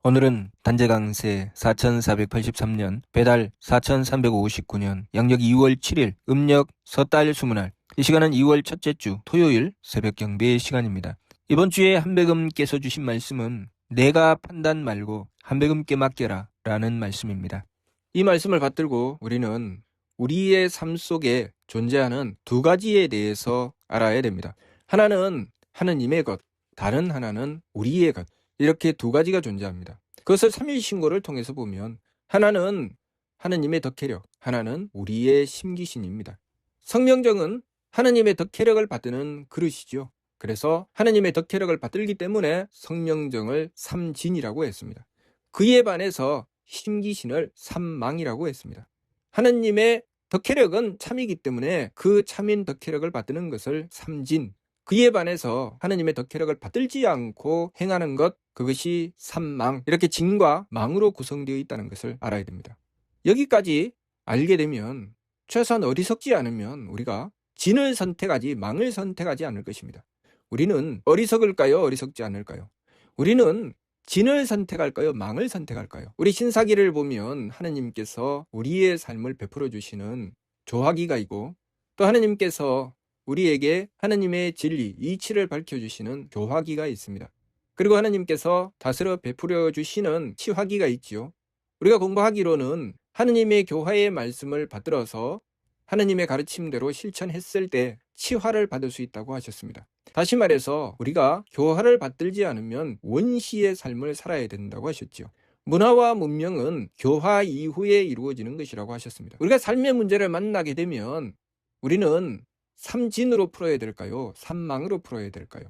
오늘은 단재강세 4483년 배달 4359년 양력 2월 7일 음력 섣달 20날 이 시간은 2월 첫째 주 토요일 새벽 경배 시간입니다. 이번 주에 한배금께서 주신 말씀은 내가 판단 말고 한배금께 맡겨라 라는 말씀입니다. 이 말씀을 받들고 우리는 우리의 삶 속에 존재하는 두 가지에 대해서 알아야 됩니다. 하나는 하느님의 것, 다른 하나는 우리의 것. 이렇게 두 가지가 존재합니다. 그것을 삼위신고를 통해서 보면 하나는 하느님의 덕혜력, 하나는 우리의 심기신입니다. 성명정은 하느님의 덕혜력을 받드는 그릇이죠. 그래서 하느님의 덕혜력을 받들기 때문에 성명정을 삼진이라고 했습니다. 그에 반해서 심기신을 삼망이라고 했습니다. 하느님의 덕혜력은 참이기 때문에 그 참인 덕혜력을 받드는 것을 삼진, 그에 반해서 하느님의 덕혜력을 받들지 않고 행하는 것, 그것이 삼망, 이렇게 진과 망으로 구성되어 있다는 것을 알아야 됩니다. 여기까지 알게 되면 최소한 어리석지 않으면 우리가 진을 선택하지 망을 선택하지 않을 것입니다. 우리는 어리석을까요? 어리석지 않을까요? 우리는 진을 선택할까요? 망을 선택할까요? 우리 신사기를 보면 하느님께서 우리의 삶을 베풀어 주시는 조화기가 있고 또 하느님께서 우리에게 하느님의 진리, 이치를 밝혀주시는 교화기가 있습니다. 그리고 하느님께서 다스려 베풀어 주시는 치화기가 있지요. 우리가 공부하기로는 하느님의 교화의 말씀을 받들어서 하느님의 가르침대로 실천했을 때 치화를 받을 수 있다고 하셨습니다. 다시 말해서 우리가 교화를 받들지 않으면 원시의 삶을 살아야 된다고 하셨죠. 문화와 문명은 교화 이후에 이루어지는 것이라고 하셨습니다. 우리가 삶의 문제를 만나게 되면 우리는 삼진으로 풀어야 될까요? 삼망으로 풀어야 될까요?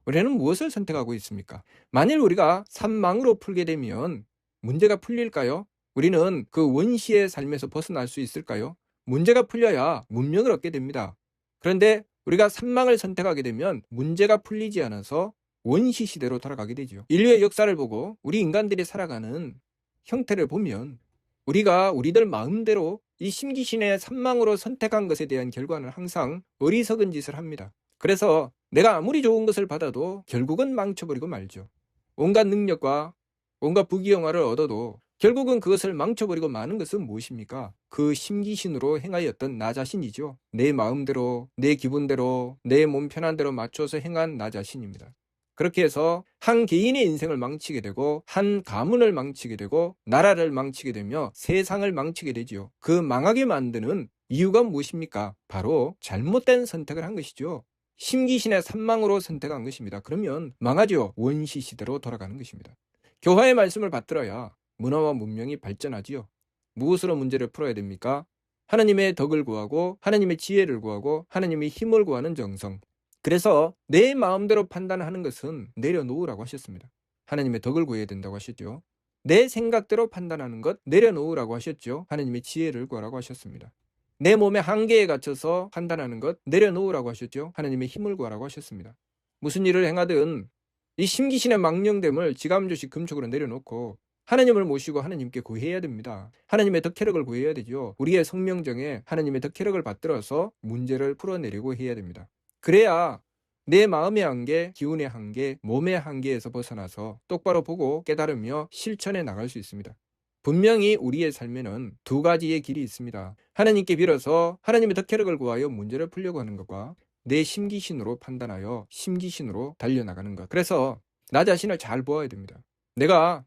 우리는 무엇을 선택하고 있습니까? 만일 우리가 삼망으로 풀게 되면 문제가 풀릴까요? 우리는 그 원시의 삶에서 벗어날 수 있을까요? 문제가 풀려야 문명을 얻게 됩니다. 그런데 우리가 삼망을 선택하게 되면 문제가 풀리지 않아서 원시 시대로 돌아가게 되죠. 인류의 역사를 보고 우리 인간들이 살아가는 형태를 보면 우리가 우리들 마음대로 이 심기신의 삼망으로 선택한 것에 대한 결과는 항상 어리석은 짓을 합니다. 그래서 내가 아무리 좋은 것을 받아도 결국은 망쳐버리고 말죠. 온갖 능력과 온갖 부귀영화를 얻어도 결국은 그것을 망쳐버리고 마는 것은 무엇입니까? 그 심기신으로 행하였던 나 자신이죠. 내 마음대로, 내 기분대로, 내 몸 편한 대로 맞춰서 행한 나 자신입니다. 그렇게 해서 한 개인의 인생을 망치게 되고 한 가문을 망치게 되고 나라를 망치게 되며 세상을 망치게 되지요. 그 망하게 만드는 이유가 무엇입니까? 바로 잘못된 선택을 한 것이죠. 심기신의 삼망으로 선택한 것입니다. 그러면 망하죠. 원시 시대로 돌아가는 것입니다. 교화의 말씀을 받들어야 문화와 문명이 발전하지요. 무엇으로 문제를 풀어야 됩니까? 하나님의 덕을 구하고 하나님의 지혜를 구하고 하나님의 힘을 구하는 정성. 그래서 내 마음대로 판단하는 것은 내려놓으라고 하셨습니다. 하나님의 덕을 구해야 된다고 하셨죠. 내 생각대로 판단하는 것 내려놓으라고 하셨죠. 하나님의 지혜를 구하라고 하셨습니다. 내 몸의 한계에 갇혀서 판단하는 것 내려놓으라고 하셨죠. 하나님의 힘을 구하라고 하셨습니다. 무슨 일을 행하든 이 심기신의 망령됨을 지감조시 금쪽으로 내려놓고 하나님을 모시고 하나님께 구해야 됩니다. 하나님의 덕혜력을 구해야 되죠. 우리의 성명정에 하나님의 덕혜력을 받들어서 문제를 풀어내려고 해야 됩니다. 그래야 내 마음의 한계, 기운의 한계, 몸의 한계에서 벗어나서 똑바로 보고 깨달으며 실천해 나갈 수 있습니다. 분명히 우리의 삶에는 두 가지의 길이 있습니다. 하나님께 빌어서 하나님의 덕혜력을 구하여 문제를 풀려고 하는 것과 내 심기신으로 판단하여 심기신으로 달려나가는 것. 그래서 나 자신을 잘 보아야 됩니다. 내가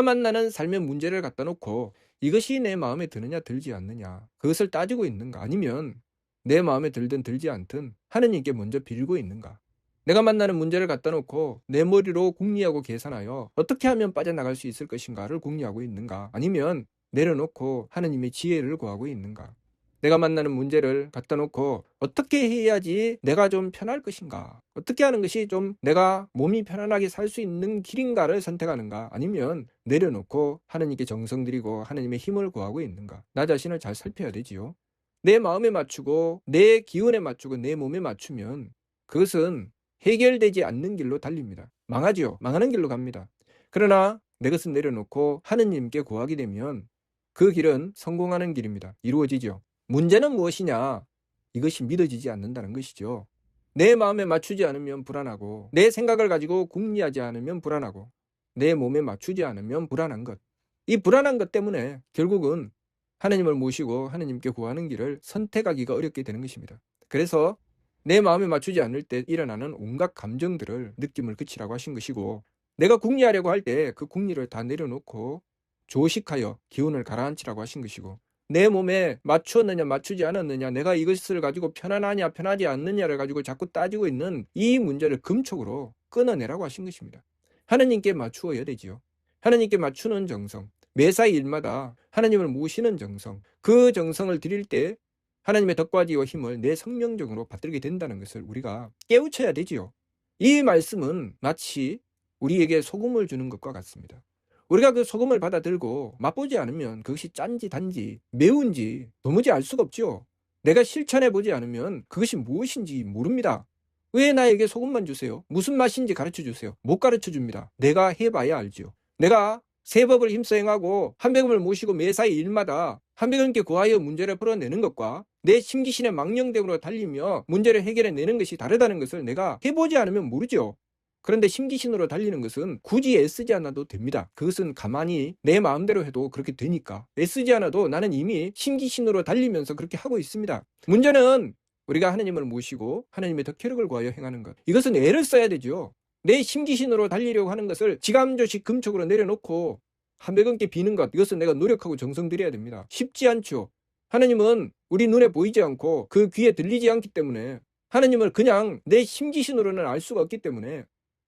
만나는 삶의 문제를 갖다 놓고 이것이 내 마음에 드느냐 들지 않느냐 그것을 따지고 있는가, 아니면 내 마음에 들든 들지 않든 하느님께 먼저 빌고 있는가. 내가 만나는 문제를 갖다 놓고 내 머리로 궁리하고 계산하여 어떻게 하면 빠져나갈 수 있을 것인가를 궁리하고 있는가, 아니면 내려놓고 하느님의 지혜를 구하고 있는가. 내가 만나는 문제를 갖다 놓고 어떻게 해야지 내가 좀 편할 것인가, 어떻게 하는 것이 좀 내가 몸이 편안하게 살 수 있는 길인가를 선택하는가, 아니면 내려놓고 하느님께 정성 들이고 하느님의 힘을 구하고 있는가. 나 자신을 잘 살펴야 되지요. 내 마음에 맞추고 내 기운에 맞추고 내 몸에 맞추면 그것은 해결되지 않는 길로 달립니다. 망하지요. 망하는 길로 갑니다. 그러나 내 것을 내려놓고 하느님께 구하게 되면 그 길은 성공하는 길입니다. 이루어지죠. 문제는 무엇이냐? 이것이 믿어지지 않는다는 것이죠. 내 마음에 맞추지 않으면 불안하고 내 생각을 가지고 궁리하지 않으면 불안하고 내 몸에 맞추지 않으면 불안한 것. 이 불안한 것 때문에 결국은 하나님을 모시고 하나님께 구하는 길을 선택하기가 어렵게 되는 것입니다. 그래서 내 마음에 맞추지 않을 때 일어나는 온갖 감정들을 느낌을 그치라고 하신 것이고, 내가 궁리하려고 할 때 그 궁리를 다 내려놓고 조식하여 기운을 가라앉히라고 하신 것이고, 내 몸에 맞추었느냐 맞추지 않았느냐, 내가 이것을 가지고 편안하냐 편하지 않느냐를 가지고 자꾸 따지고 있는 이 문제를 금촉으로 끊어내라고 하신 것입니다. 하나님께 맞추어야 되지요. 하나님께 맞추는 정성, 매사 일마다 하나님을 모시는 정성, 그 정성을 드릴 때 하나님의 덕과 지혜와 힘을 내 성령적으로 받들게 된다는 것을 우리가 깨우쳐야 되지요. 이 말씀은 마치 우리에게 소금을 주는 것과 같습니다. 우리가 그 소금을 받아들고 맛보지 않으면 그것이 짠지 단지 매운지 도무지 알 수가 없죠. 내가 실천해 보지 않으면 그것이 무엇인지 모릅니다. 왜 나에게 소금만 주세요? 무슨 맛인지 가르쳐 주세요. 못 가르쳐 줍니다. 내가 해봐야 알죠. 내가 세법을 힘써 행하고 한백음을 모시고 매사의 일마다 한백음께 구하여 문제를 풀어내는 것과 내 심기신의 망령됨으로 달리며 문제를 해결해내는 것이 다르다는 것을 내가 해보지 않으면 모르죠. 그런데 심기신으로 달리는 것은 굳이 애쓰지 않아도 됩니다. 그것은 가만히 내 마음대로 해도 그렇게 되니까. 애쓰지 않아도 나는 이미 심기신으로 달리면서 그렇게 하고 있습니다. 문제는 우리가 하나님을 모시고 하나님의 덕혜력을 구하여 행하는 것. 이것은 애를 써야 되죠. 내 심기신으로 달리려고 하는 것을 지감조식 금촉으로 내려놓고 한백음께 비는 것, 이것은 내가 노력하고 정성 들여야 됩니다. 쉽지 않죠. 하나님은 우리 눈에 보이지 않고 그 귀에 들리지 않기 때문에, 하나님을 그냥 내 심기신으로는 알 수가 없기 때문에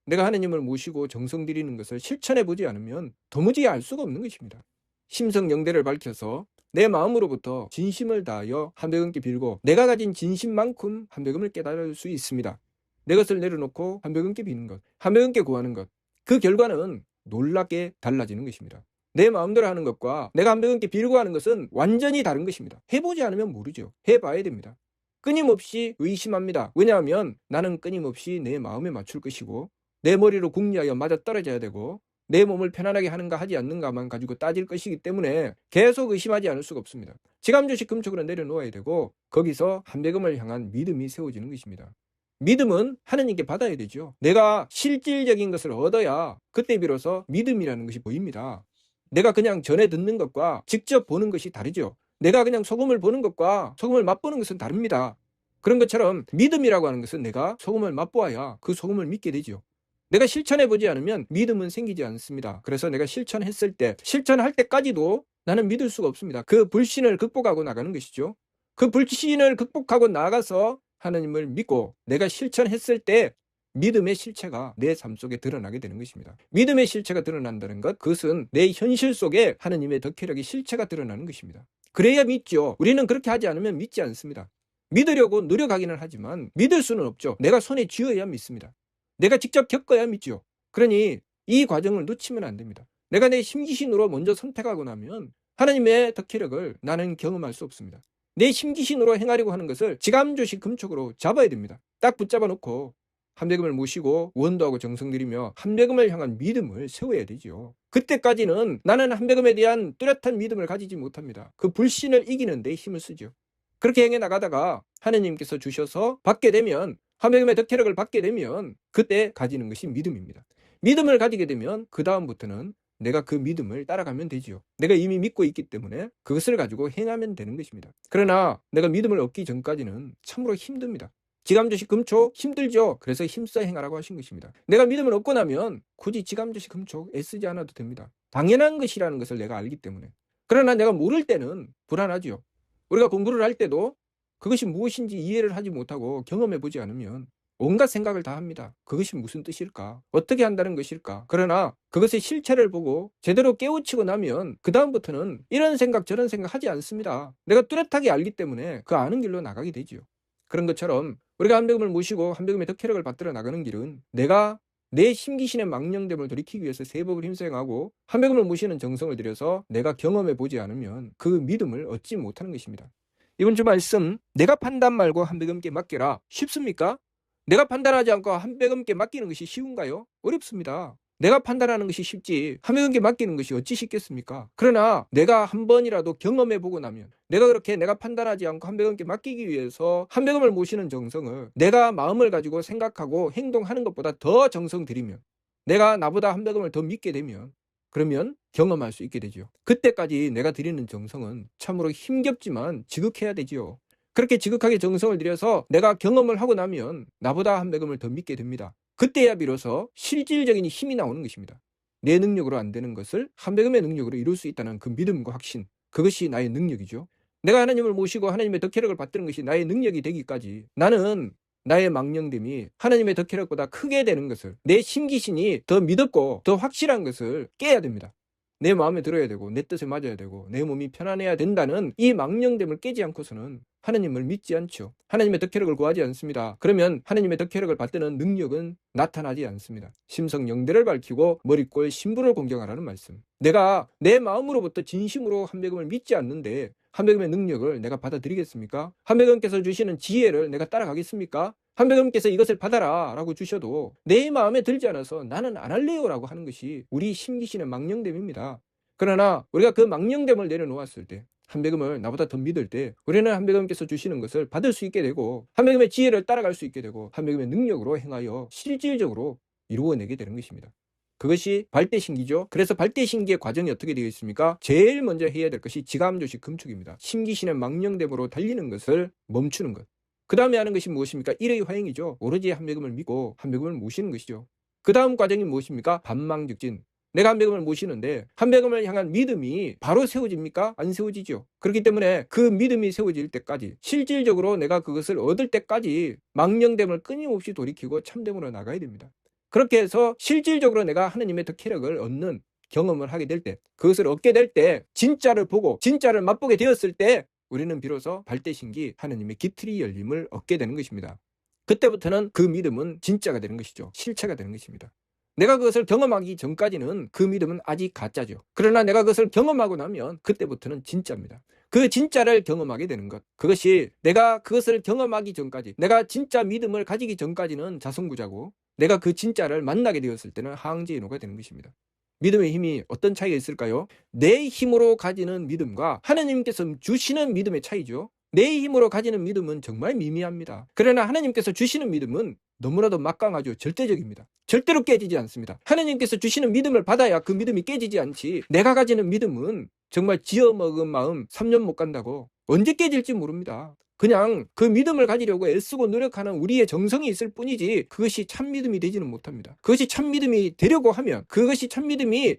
내가 하나님을 모시고 정성 들이는 것을 실천해 보지 않으면 도무지 알 수가 없는 것입니다. 심성영대를 밝혀서 내 마음으로부터 진심을 다하여 한백음께 빌고 내가 가진 진심만큼 한백음을 깨달을 수 있습니다. 내 것을 내려놓고 한백음께 비는 것, 한백음께 구하는 것, 그 결과는 놀랍게 달라지는 것입니다. 내 마음대로 하는 것과 내가 한백음께 빌고 하는 것은 완전히 다른 것입니다. 해보지 않으면 모르죠. 해봐야 됩니다. 끊임없이 의심합니다. 왜냐하면 나는 끊임없이 내 마음에 맞출 것이고 내 머리로 궁리하여 맞아떨어져야 되고 내 몸을 편안하게 하는가 하지 않는가만 가지고 따질 것이기 때문에 계속 의심하지 않을 수가 없습니다. 지감조식 금촉으로 내려놓아야 되고 거기서 한백음을 향한 믿음이 세워지는 것입니다. 믿음은 하나님께 받아야 되죠. 내가 실질적인 것을 얻어야 그때 비로소 믿음이라는 것이 보입니다. 내가 그냥 전해 듣는 것과 직접 보는 것이 다르죠. 내가 그냥 소금을 보는 것과 소금을 맛보는 것은 다릅니다. 그런 것처럼 믿음이라고 하는 것은 내가 소금을 맛보아야 그 소금을 믿게 되죠. 내가 실천해보지 않으면 믿음은 생기지 않습니다. 그래서 내가 실천했을 때, 실천할 때까지도 나는 믿을 수가 없습니다. 그 불신을 극복하고 나가는 것이죠. 그 불신을 극복하고 나가서 하나님을 믿고 내가 실천했을 때 믿음의 실체가 내 삶 속에 드러나게 되는 것입니다. 믿음의 실체가 드러난다는 것, 그것은 내 현실 속에 하나님의 덕혜력의 실체가 드러나는 것입니다. 그래야 믿죠. 우리는 그렇게 하지 않으면 믿지 않습니다. 믿으려고 노력하기는 하지만 믿을 수는 없죠. 내가 손에 쥐어야 믿습니다. 내가 직접 겪어야 믿죠. 그러니 이 과정을 놓치면 안 됩니다. 내가 내 심기신으로 먼저 선택하고 나면 하나님의 덕혜력을 나는 경험할 수 없습니다. 내 심기신으로 행하려고 하는 것을 지감조식 금촉으로 잡아야 됩니다. 딱 붙잡아 놓고 한백음을 모시고 원도하고 정성 들이며 한백음을 향한 믿음을 세워야 되죠. 그때까지는 나는 한백음에 대한 뚜렷한 믿음을 가지지 못합니다. 그 불신을 이기는 데 힘을 쓰죠. 그렇게 행해 나가다가 하나님께서 주셔서 받게 되면, 한백음의 덕혜력을 받게 되면 그때 가지는 것이 믿음입니다. 믿음을 가지게 되면 그 다음부터는 내가 그 믿음을 따라가면 되지요. 내가 이미 믿고 있기 때문에 그것을 가지고 행하면 되는 것입니다. 그러나 내가 믿음을 얻기 전까지는 참으로 힘듭니다. 지감조식 금촉 힘들죠. 그래서 힘써 행하라고 하신 것입니다. 내가 믿음을 얻고 나면 굳이 지감조식 금촉 애쓰지 않아도 됩니다. 당연한 것이라는 것을 내가 알기 때문에. 그러나 내가 모를 때는 불안하죠. 우리가 공부를 할 때도 그것이 무엇인지 이해를 하지 못하고 경험해보지 않으면 온갖 생각을 다 합니다. 그것이 무슨 뜻일까? 어떻게 한다는 것일까? 그러나 그것의 실체를 보고 제대로 깨우치고 나면 그 다음부터는 이런 생각 저런 생각 하지 않습니다. 내가 뚜렷하게 알기 때문에 그 아는 길로 나가게 되지요. 그런 것처럼 우리가 한백음을 모시고 한백음의 덕혜력을 받들어 나가는 길은 내가 내 심기신의 망령됨을 돌이키기 위해서 세법을 힘써 행하고 한백음을 모시는 정성을 들여서 내가 경험해보지 않으면 그 믿음을 얻지 못하는 것입니다. 이번 주 말씀, 내가 판단 말고 한백음께 맡겨라. 쉽습니까? 내가 판단하지 않고 한백음께 맡기는 것이 쉬운가요? 어렵습니다. 내가 판단하는 것이 쉽지 한백음께 맡기는 것이 어찌 쉽겠습니까? 그러나 내가 한 번이라도 경험해보고 나면, 내가 그렇게 내가 판단하지 않고 한백음께 맡기기 위해서 한백음을 모시는 정성을 내가 마음을 가지고 생각하고 행동하는 것보다 더 정성 들이면 내가 나보다 한 배금을 더 믿게 되면 그러면 경험할 수 있게 되죠. 그때까지 내가 드리는 정성은 참으로 힘겹지만 지극해야 되지요. 그렇게 지극하게 정성을 들여서 내가 경험을 하고 나면 나보다 한 배금을 더 믿게 됩니다. 그때야 비로소 실질적인 힘이 나오는 것입니다. 내 능력으로 안 되는 것을 한 배금의 능력으로 이룰 수 있다는 그 믿음과 확신, 그것이 나의 능력이죠. 내가 하나님을 모시고 하나님의 덕혜력을 받드는 것이 나의 능력이 되기까지 나는 나의 망령됨이 하나님의 덕혜력보다 크게 되는 것을, 내 심기신이 더 믿었고 더 확실한 것을 깨야 됩니다. 내 마음에 들어야 되고 내 뜻에 맞아야 되고 내 몸이 편안해야 된다는 이 망령됨을 깨지 않고서는 하나님을 믿지 않죠. 하나님의 덕혜력을 구하지 않습니다. 그러면 하나님의 덕혜력을 받드는 능력은 나타나지 않습니다. 심성 영대를 밝히고 머리꼴 신부를 공경하라는 말씀. 내가 내 마음으로부터 진심으로 한 배금을 믿지 않는데 한 배금의 능력을 내가 받아들이겠습니까? 한 배금께서 주시는 지혜를 내가 따라가겠습니까? 한 배금께서 이것을 받아라 라고 주셔도 내 마음에 들지 않아서 나는 안 할래요 라고 하는 것이 우리 심기신의 망령됨입니다. 그러나 우리가 그 망령됨을 내려놓았을 때, 한 배금을 나보다 더 믿을 때 우리는 한 배금께서 주시는 것을 받을 수 있게 되고 한 배금의 지혜를 따라갈 수 있게 되고 한 배금의 능력으로 행하여 실질적으로 이루어내게 되는 것입니다. 그것이 발대신기죠. 그래서 발대신기의 과정이 어떻게 되어 있습니까? 제일 먼저 해야 될 것이 지감조식 금축입니다. 심기신의 망령됨으로 달리는 것을 멈추는 것. 그 다음에 하는 것이 무엇입니까? 일의 화행이죠. 오로지 한 배금을 믿고 한 배금을 모시는 것이죠. 그 다음 과정이 무엇입니까? 반망즉진. 내가 한 배금을 모시는데 한 배금을 향한 믿음이 바로 세워집니까? 안 세워지죠. 그렇기 때문에 그 믿음이 세워질 때까지, 실질적으로 내가 그것을 얻을 때까지 망령됨을 끊임없이 돌이키고 참됨으로 나가야 됩니다. 그렇게 해서 실질적으로 내가 하나님의 덕혜력을 얻는 경험을 하게 될 때, 그것을 얻게 될 때, 진짜를 보고 진짜를 맛보게 되었을 때 우리는 비로소 발대신기 하나님의 기틀이 열림을 얻게 되는 것입니다. 그때부터는 그 믿음은 진짜가 되는 것이죠. 실체가 되는 것입니다. 내가 그것을 경험하기 전까지는 그 믿음은 아직 가짜죠. 그러나 내가 그것을 경험하고 나면 그때부터는 진짜입니다. 그 진짜를 경험하게 되는 것, 그것이 내가 그것을 경험하기 전까지, 내가 진짜 믿음을 가지기 전까지는 자성구자고, 내가 그 진짜를 만나게 되었을 때는 하응제인호가 되는 것입니다. 믿음의 힘이 어떤 차이가 있을까요? 내 힘으로 가지는 믿음과 하나님께서 주시는 믿음의 차이죠. 내 힘으로 가지는 믿음은 정말 미미합니다. 그러나 하나님께서 주시는 믿음은 너무나도 막강하죠. 절대적입니다. 절대로 깨지지 않습니다. 하나님께서 주시는 믿음을 받아야 그 믿음이 깨지지 않지, 내가 가지는 믿음은 정말 지어먹은 마음 3년 못 간다고 언제 깨질지 모릅니다. 그냥 그 믿음을 가지려고 애쓰고 노력하는 우리의 정성이 있을 뿐이지 그것이 참 믿음이 되지는 못합니다. 그것이 참 믿음이 되려고 하면, 그것이 참 믿음이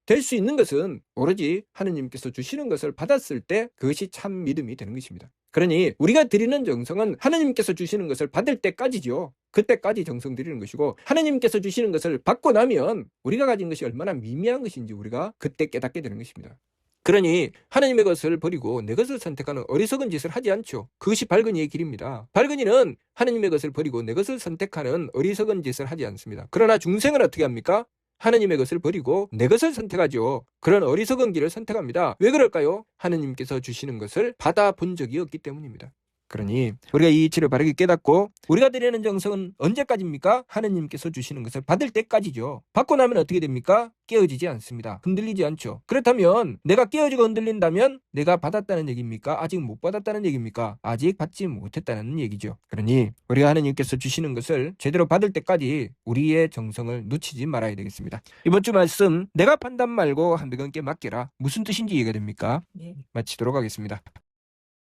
될 수 있는 것은 오로지 하느님께서 주시는 것을 받았을 때 그것이 참 믿음이 되는 것입니다. 그러니 우리가 드리는 정성은 하느님께서 주시는 것을 받을 때까지죠. 그때까지 정성 드리는 것이고, 하느님께서 주시는 것을 받고 나면 우리가 가진 것이 얼마나 미미한 것인지 우리가 그때 깨닫게 되는 것입니다. 그러니 하나님의 것을 버리고 내 것을 선택하는 어리석은 짓을 하지 않죠. 그것이 밝은 이의 길입니다. 밝은 이는 하나님의 것을 버리고 내 것을 선택하는 어리석은 짓을 하지 않습니다. 그러나 중생은 어떻게 합니까? 하나님의 것을 버리고 내 것을 선택하죠. 그런 어리석은 길을 선택합니다. 왜 그럴까요? 하나님께서 주시는 것을 받아본 적이 없기 때문입니다. 그러니 우리가 이 이치를 바르게 깨닫고, 우리가 드리는 정성은 언제까지입니까? 하느님께서 주시는 것을 받을 때까지죠. 받고 나면 어떻게 됩니까? 깨어지지 않습니다. 흔들리지 않죠. 그렇다면 내가 깨어지고 흔들린다면 내가 받았다는 얘기입니까? 아직 못 받았다는 얘기입니까? 아직 받지 못했다는 얘기죠. 그러니 우리가 하느님께서 주시는 것을 제대로 받을 때까지 우리의 정성을 놓치지 말아야 되겠습니다. 이번 주 말씀, 내가 판단 말고 한 배경께 맡겨라, 무슨 뜻인지 이해가 됩니까? 마치도록 하겠습니다.